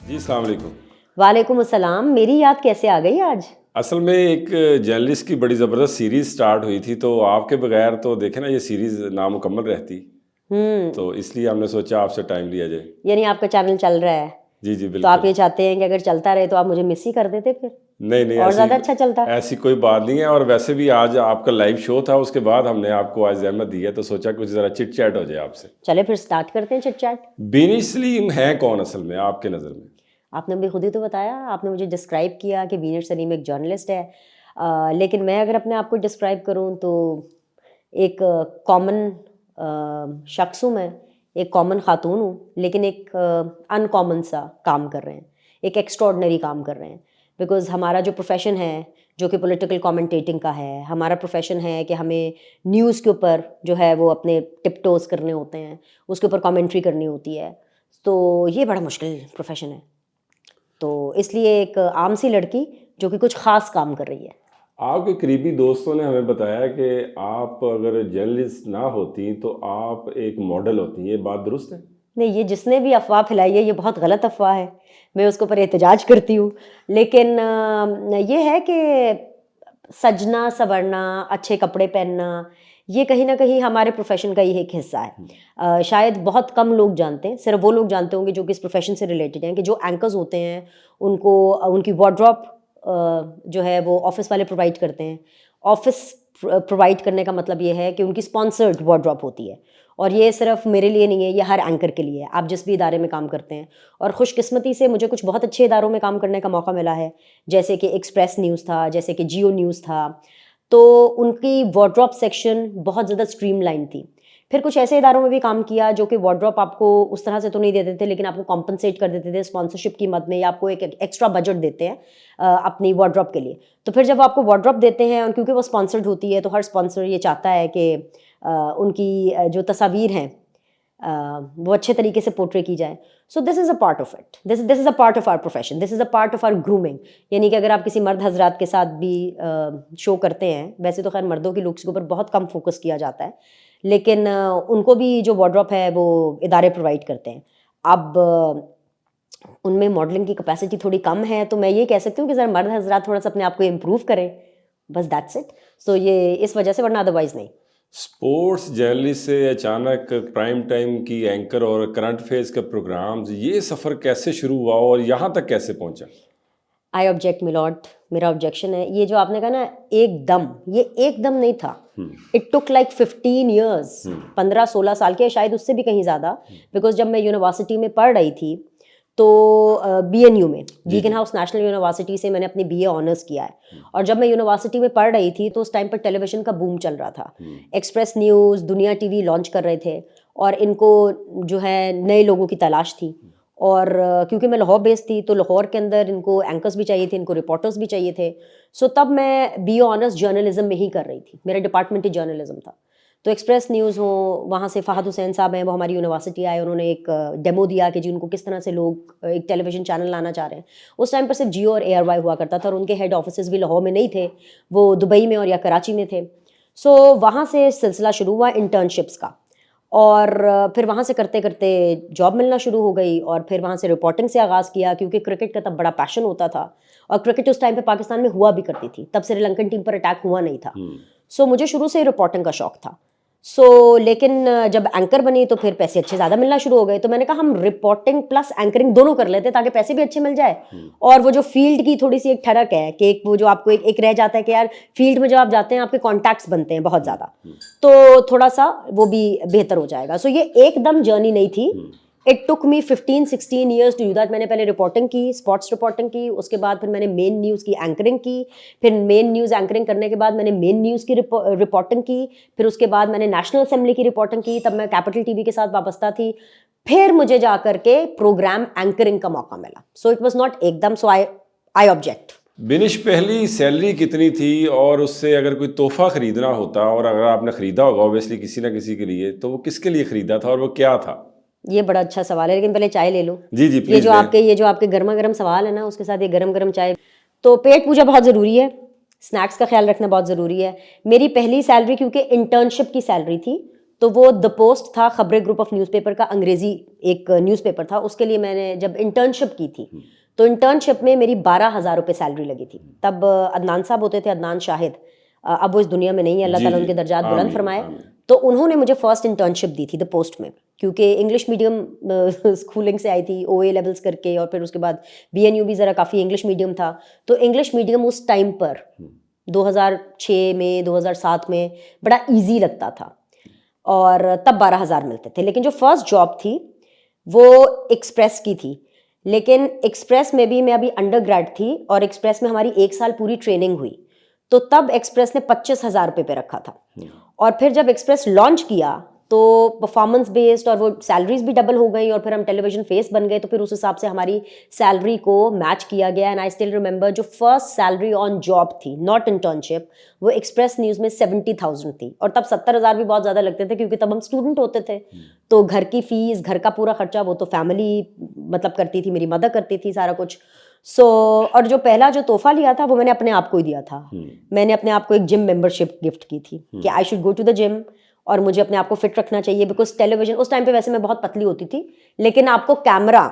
जी, अस्सलाम वालेकुम। वालेकुम अस्सलाम। मेरी याद कैसे आ गई आज? असल में एक जर्नलिस्ट की बड़ी ज़बरदस्त सीरीज़ स्टार्ट हुई थी, तो आपके बगैर तो देखें ना ये सीरीज़ नामुकम्मल रहती। हुँ, तो इसलिए हमने सोचा आपसे टाइम लिया जाए। यानी आपका चैनल चल रहा है। जी, जी, तो आप बिल्कुल। ये चाहते हैं कि अगर चलता रहे तो आप मुझे मिस ही कर देते फिर? नहीं, नहीं, और ऐसी ज़्यादा अच्छा चलता। ऐसी कोई बात नहीं है, और वैसे भी आज आपका लाइव शो था, उसके बाद हमने आपको आज ज़हमत दी है, तो सोचा कुछ ज़रा चिट-चैट हो जाए आपसे। चलिए फिर स्टार्ट करते हैं चिट-चैट। बिनी सलीम हैं कौन असल में आपके नज़र में? आपने अभी खुद ही तो बताया, आपने मुझे डिस्क्राइब किया कि बीनर सलीम एक जर्नलिस्ट है। लेकिन मैं अगर अपने आप को डिस्क्राइब करूँ तो एक कॉमन शख्स हूँ मैं, एक कॉमन खातून हूँ, लेकिन एक अनकॉमन सा काम कर रहे हैं, एक एक्स्ट्रॉर्डिनरी काम कर रहे हैं। बिकॉज़ हमारा जो प्रोफ़ेशन है, जो कि पॉलिटिकल कमेंटेटिंग का है, हमारा प्रोफ़ेशन है कि हमें न्यूज़ के ऊपर जो है वो अपने टिप-टोज़ करने होते हैं, उसके ऊपर कमेंट्री करनी होती है। तो ये बड़ा मुश्किल प्रोफ़ेशन है। तो इसलिए एक आम सी लड़की जो कि कुछ ख़ास काम कर रही है। आपके करीबी दोस्तों ने हमें बताया कि आप अगर जर्नलिस्ट ना होती, तो आप एक मॉडल होती। ये बात दुरुस्त है? नहीं, ये जिसने भी अफ़वाह फैलाई है, ये बहुत गलत अफ़वाह है। मैं उसके ऊपर एहतजाज करती हूँ। लेकिन ये है कि सजना, संवरना, अच्छे कपड़े पहनना, ये कहीं न कहीं हमारे प्रोफ़ेशन का ही एक हिस्सा है। शायद बहुत कम लोग जानते हैं, सिर्फ़ वो लोग जानते होंगे जो कि इस प्रोफ़ेशन से रिलेटेड हैं कि जो एंकर्स होते हैं, उनको उनकी वार्डरोब जो है वो ऑफ़िस वाले प्रोवाइड करते हैं। ऑफ़िस प्रोवाइड करने का मतलब ये है कि उनकी स्पॉन्सर्ड वार्डरोब होती है। और ये सिर्फ मेरे लिए नहीं है, ये हर एंकर के लिए है। आप जिस भी इदारे में काम करते हैं। और खुशकिस्मती से मुझे कुछ बहुत अच्छे इदारों में काम करने का मौका मिला है। जैसे कि एक्सप्रेस न्यूज़ था, जैसे कि जियो न्यूज़ था। तो उनकी वार्डरोब सेक्शन बहुत ज़्यादा स्ट्रीमलाइन थी। फिर कुछ ऐसे इदारों में भी काम किया जो कि वार्डरोब आपको उस तरह से तो नहीं देते थे, लेकिन आपको कॉम्पेंसेट कर देते थे स्पॉन्सरशिप की मद में, या आपको एक एक्स्ट्रा बजट देते हैं अपनी वार्डरोब के लिए। तो फिर जब आपको वार्डरोब देते हैं और क्योंकि वो स्पॉन्सर्ड होती है, तो हर स्पॉन्सर ये चाहता है कि उनकी जो तस्वीर हैं वो अच्छे तरीके से पोर्ट्रे की जाए। So this is a part of it. This is a part of our profession, this is a part of our grooming. यानी कि अगर आप किसी मर्द हजरात के साथ भी शो करते हैं, वैसे तो खैर मर्दों की लुक्स के ऊपर बहुत कम फोकस किया जाता है, लेकिन उनको भी जो वार्डरोब है वो इदारे प्रोवाइड करते हैं। अब उनमें मॉडलिंग की कैपेसिटी थोड़ी कम है, तो मैं ये कह सकती हूँ कि ज़रा मर्द हजरात थोड़ा सा अपने आप को इम्प्रूव करें, बस दैट्स इट। सो ये इस वजह से, वरना अदरवाइज नहीं। स्पोर्ट्स जर्नलिस्ट से अचानक प्राइम टाइम की एंकर और करंट अफेयर्स के प्रोग्राम्स, ये सफ़र कैसे शुरू हुआ और यहाँ तक कैसे पहुँचा? आई ऑब्जेक्ट मिलॉट, मेरा ऑब्जेक्शन है। ये जो आपने कहा ना एकदम, ये एकदम नहीं था। इट टुक लाइक 15 ईयर्स, 15-16 साल के, शायद उससे भी कहीं ज़्यादा। बिकॉज जब मैं यूनिवर्सिटी में पढ़ रही थी तो बीएनयू में, जी, बीकन जी। हाउस नेशनल यूनिवर्सिटी से मैंने अपनी बीए ऑनर्स किया है। और जब मैं यूनिवर्सिटी में पढ़ रही थी तो उस टाइम पर टेलीविज़न का बूम चल रहा था। एक्सप्रेस न्यूज़, दुनिया टीवी लॉन्च कर रहे थे और इनको जो है नए लोगों की तलाश थी। और क्योंकि मैं लाहौर बेस्ड थी तो लाहौर के अंदर इनको एंकर्स भी चाहिए थे, इनको रिपोर्टर्स भी चाहिए थे। सो तब मैं बीए ऑनर्स जर्नलिज्म में ही कर रही थी, मेरा डिपार्टमेंट ही जर्नलिज्म था। तो एक्सप्रेस न्यूज़ हो, वहाँ से फ़हद हुसैन साहब हैं, वो हमारी यूनिवर्सिटी आए, उन्होंने एक डेमो दिया कि जी उनको किस तरह से लोग एक टेलीविज़न चैनल लाना चाह रहे हैं। उस टाइम पर सिर्फ जियो और एआरवाई हुआ करता था और उनके हेड ऑफिसेज़ भी लाहौर में नहीं थे, वो दुबई में और या कराची में थे। सो वहाँ से सिलसिला शुरू हुआ इंटर्नशिप्स का। और फिर वहाँ से करते-करते जॉब मिलना शुरू हो गई और फिर वहाँ से रिपोर्टिंग से आगाज़ किया, क्योंकि क्रिकेट का तब बड़ा पैशन होता था और क्रिकेट उस टाइम पे पाकिस्तान में हुआ भी करती थी। तब श्रीलंकन टीम पर अटैक हुआ नहीं था। सो मुझे शुरू से ही रिपोर्टिंग का शौक था। लेकिन जब एंकर बनी तो फिर पैसे अच्छे ज़्यादा मिलना शुरू हो गए। तो मैंने कहा हम रिपोर्टिंग प्लस एंकरिंग दोनों कर लेते हैं ताकि पैसे भी अच्छे मिल जाए। और वो जो फ़ील्ड की थोड़ी-सी एक ठरक है कि एक वो जो आपको एक एक रह जाता है कि यार फ़ील्ड में जब आप जाते हैं आपके कॉन्टैक्ट्स बनते हैं बहुत ज़्यादा। तो थोड़ा-सा वो भी बेहतर हो जाएगा। सो ये एकदम जर्नी नहीं थी। It took me 15-16 years to do that. मैंने पहले रिपोर्टिंग की, स्पोर्ट्स रिपोर्टिंग की, उसके बाद फिर मैंने मेन न्यूज़ की एंकरिंग की, फिर मेन न्यूज़ एंकरिंग करने के बाद मैंने मेन न्यूज़ की रिपोर्टिंग की, फिर उसके बाद मैंने नेशनल असेंबली की रिपोर्टिंग की, तब मैं कैपिटल टीवी के साथ वाबस्ता थी। फिर मुझे जाकर के प्रोग्राम एंकरिंग का मौका मिला। सो इट वाज़ नॉट एकदम, सो आई ऑब्जेक्ट। बिनिश, पहली सैलरी कितनी थी और उससे अगर कोई तोहफ़ा ख़रीदना होता और अगर आपने ख़रीदा होगा ऑब्वियसली किसी ना किसी के लिए, तो वो किसके लिए ख़रीदा था और वो क्या था? ये बड़ा अच्छा सवाल है, लेकिन पहले चाय ले लो। जी, जी, प्लीज़ लें। ये जो आपके गरमा-गरम सवाल है ना, उसके साथ ये गरम-गरम चाय। तो पेट पूजा बहुत ज़रूरी है, स्नैक्स का ख़्याल रखना बहुत ज़रूरी है। मेरी पहली सैलरी क्योंकि इंटर्नशिप की सैलरी थी, तो वो द पोस्ट था, खबरें ग्रुप ऑफ न्यूज़पेपर का अंग्रेजी एक न्यूज़पेपर था, उसके लिए मैंने जब इंटर्नशिप की थी तो इंटर्नशिप में मेरी 12,000 रुपये सैलरी लगी थी। तब अदनान साहब होते थे, अदनान शाहिद, अब वो इस दुनिया में नहीं है, अल्लाह जी ताला जी, उनके दर्जात बुलंद आमीन फरमाए। आमीन। तो उन्होंने मुझे फर्स्ट इंटर्नशिप दी थी द पोस्ट में, क्योंकि इंग्लिश मीडियम स्कूलिंग से आई थी, ओए लेवल्स करके, और फिर उसके बाद बीएनयू भी ज़रा काफ़ी इंग्लिश मीडियम था। तो इंग्लिश मीडियम उस टाइम पर 2006 में 2007 में बड़ा इजी लगता था, और तब 12,000 मिलते थे। लेकिन जो फर्स्ट जॉब थी वो एक्सप्रेस की थी, लेकिन एक्सप्रेस में भी मैं अभी अंडर ग्रेड थी, और एक्सप्रेस में हमारी 1 साल पूरी ट्रेनिंग हुई। तो तब एक्सप्रेस ने 25,000 रुपये पे रखा था, और फिर जब एक्सप्रेस लॉन्च किया तो परफॉर्मेंस बेस्ड और वो सैलरीज भी डबल हो गई, और फिर हम टेलीविजन फेस बन गए, तो फिर उस हिसाब से हमारी सैलरी को मैच किया गया। एंड आई स्टिल रिमेंबर जो फर्स्ट सैलरी ऑन जॉब थी, नॉट इंटर्नशिप, वो एक्सप्रेस न्यूज़ में 70,000 थी। और तब 70,000 भी बहुत ज़्यादा लगते थे, क्योंकि तब हम स्टूडेंट होते थे, तो घर की फीस, घर का पूरा खर्चा वो तो फैमिली मतलब करती थी, मेरी मदर करती थी सारा कुछ। और जो पहला जो तोहफा लिया था वो मैंने अपने आप को ही दिया था। मैंने अपने आप को एक जिम मेंबरशिप गिफ्ट की थी कि I should go to the gym, और मुझे अपने आप को फिट रखना चाहिए, बिकॉज टेलीविजन उस टाइम पे वैसे मैं बहुत पतली होती थी, लेकिन आपको कैमरा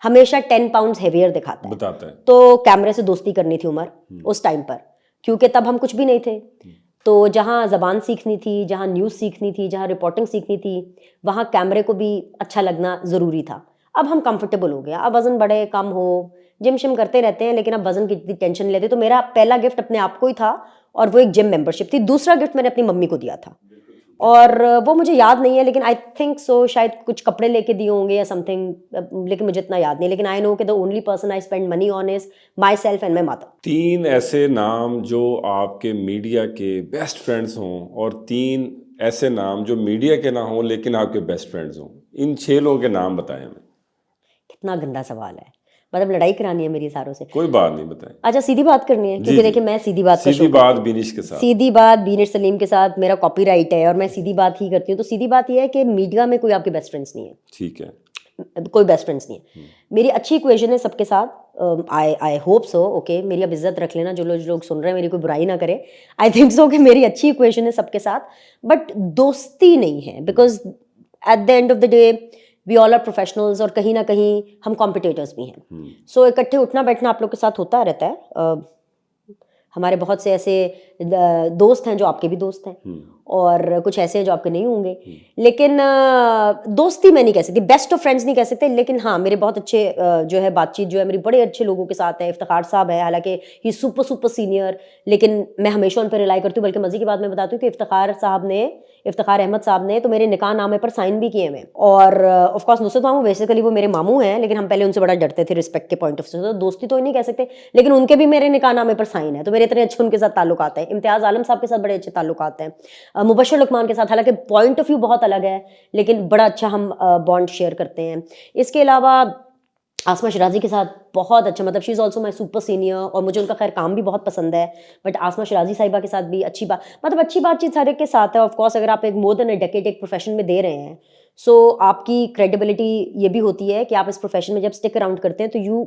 हमेशा 10 पाउंड्स हेवियर दिखाता है, बताता है। तो कैमरे से दोस्ती करनी थी उमर उस टाइम पर, क्योंकि तब हम कुछ भी नहीं थे। तो जहाँ ज़बान सीखनी थी, जहाँ न्यूज़ सीखनी थी, जहाँ रिपोर्टिंग सीखनी थी, वहाँ कैमरे को भी अच्छा लगना ज़रूरी था। अब हम कंफर्टेबल हो गया, अब वज़न बढ़े कम हो, जिम शिम करते रहते हैं, लेकिन अब वज़न की इतनी टेंशन नहीं लेते। तो मेरा पहला गिफ्ट अपने आप को ही था, और वो एक जिम मेंबरशिप थी। दूसरा गिफ्ट मैंने अपनी मम्मी को दिया था, और वो मुझे याद नहीं है, लेकिन आई थिंक सो शायद कुछ कपड़े लेके दिए होंगे या समथिंग, लेकिन मुझे इतना याद नहीं। लेकिन आई नो कि the only person I spend money on is my self and my mother. 3 ऐसे नाम जो आपके मीडिया के बेस्ट फ्रेंड्स हों, और 3 ऐसे नाम जो मीडिया के ना हों लेकिन आपके बेस्ट फ्रेंड्स हों। इन 6 लोगों के नाम बताएं हमें। कितना गंदा सवाल है, मतलब लड़ाई करानी है मेरी सारों से। कोई बात नहीं, बताएं। अच्छा, सीधी बात करनी है, जी क्योंकि जी, देखिए मैं सीधी बात का सीधी शो बात करती हूँ। बिनिश के साथ। सीधी बात बीनिर सलीम के साथ मेरा कॉपीराइट है, और मैं सीधी बात ही करती हूँ। तो सीधी बात यह है कि मीडिया में कोई आपके बेस्ट फ्रेंड्स नहीं है, ठीक है। कोई बेस्ट फ्रेंड्स नहीं है। मेरी अच्छी इक्वेशन है सबके साथ, आई होप सो, ओके, मेरी अब इज्जत रख लेना, जो लोग सुन रहे हैं मेरी कोई बुराई ना करे। आई थिंक सो कि मेरी अच्छी इक्वेशन है सबके साथ, बट दोस्ती नहीं है, because at the end of the day we all are professionals, और कहीं ना कहीं हम कॉम्पिटिटर्स भी हैं। सो इकट्ठे उठना बैठना आप लोग के साथ होता रहता है। हमारे बहुत से ऐसे दोस्त हैं जो आपके भी दोस्त हैं, और कुछ ऐसे हैं जो आपके नहीं होंगे, लेकिन दोस्ती मैं नहीं कह सकती, बेस्ट ऑफ फ्रेंड्स नहीं कह सकते, लेकिन हाँ मेरे बहुत अच्छे जो है बातचीत जो है मेरी बड़े अच्छे लोगों के साथ है। इफ्तिखार साहब है, हालांकि ही सुपर सुपर सीनियर, लेकिन मैं हमेशा उन पर रिलाई करती हूँ। बल्कि मजे की बात मैं बताती हूँ कि इफ्तिखार अहमद साहब ने तो मेरे निकाह नामे पर साइन भी किए हुए, और ऑफ कोर्स नुसरत मामू बेसिकली वो मेरे मामू हैं, लेकिन हम पहले उनसे बड़ा डरते थे रिस्पेक्ट के पॉइंट ऑफ व्यू से। तो दोस्ती तो नहीं कह सकते, लेकिन उनके भी मेरे निकाह नामे पर साइन है, तो मेरे इतने अच्छे उनके साथ ताल्लुकात हैं। इम्तियाज़ आलम साहब के साथ बड़े अच्छे ताल्लुकात हैं। मुबशर लुकमान के साथ हालांकि पॉइंट ऑफ व्यू बहुत अलग है, लेकिन बड़ा अच्छा हम बॉन्ड शेयर करते हैं। इसके अलावा आसमा शराजी के साथ बहुत अच्छा, मतलब she is also my super senior, और मुझे उनका खैर काम भी बहुत पसंद है। बट आसमा शराजी साहिबा के साथ भी अच्छी बातचीत हर एक के साथ है। ऑफकोर्स अगर आप एक मोर देन अ डेकेड एक प्रोफेशन में दे रहे हैं, सो आपकी क्रेडिबिलिटी ये भी होती है कि आप इस प्रोफेशन में जब स्टिक अराउंड करते हैं तो you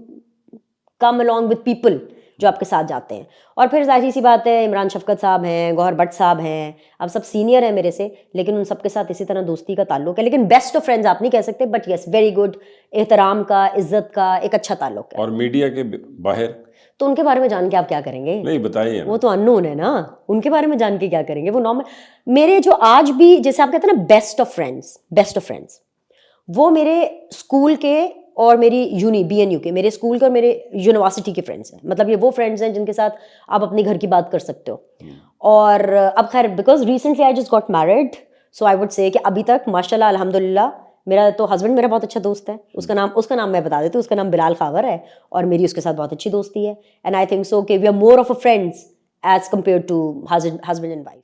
come along with people जो आपके साथ जाते हैं। और फिर जाहिर सी बात है, इमरान शफकत साहब हैं, गौहर भट्ट साहब हैं, अब सब सीनियर हैं मेरे से, लेकिन उन सबके साथ इसी तरह दोस्ती का ताल्लुक है। लेकिन बेस्ट ऑफ फ्रेंड्स आप नहीं कह सकते, बट यस वेरी गुड, एहतराम का, इज्जत का एक अच्छा ताल्लुक है। और मीडिया के बाहर तो उनके बारे में जान के आप क्या करेंगे? नहीं बताइए। वो तो अननोन है ना, उनके बारे में जान के क्या करेंगे? वो नॉर्मल मेरे जो आज भी, जैसे आप कहते हैं ना बेस्ट ऑफ फ्रेंड्स, वो मेरे स्कूल के और मेरी बीएनयू के, मेरे स्कूल के और मेरे यूनिवर्सिटी के फ्रेंड्स हैं। मतलब ये वो फ्रेंड्स हैं जिनके साथ आप अपने घर की बात कर सकते हो। और अब खैर because recently I just got married, so I would say कि अभी तक माशाल्लाह अल्हम्दुलिल्लाह मेरा तो हस्बैंड मेरा बहुत अच्छा दोस्त है। उसका नाम मैं बता देती हूँ, उसका नाम बिलाल खावर है, और मेरी उसके साथ बहुत अच्छी दोस्ती है। एंड आई थिंक सो कि we are more of a friends as compare to husband and wife.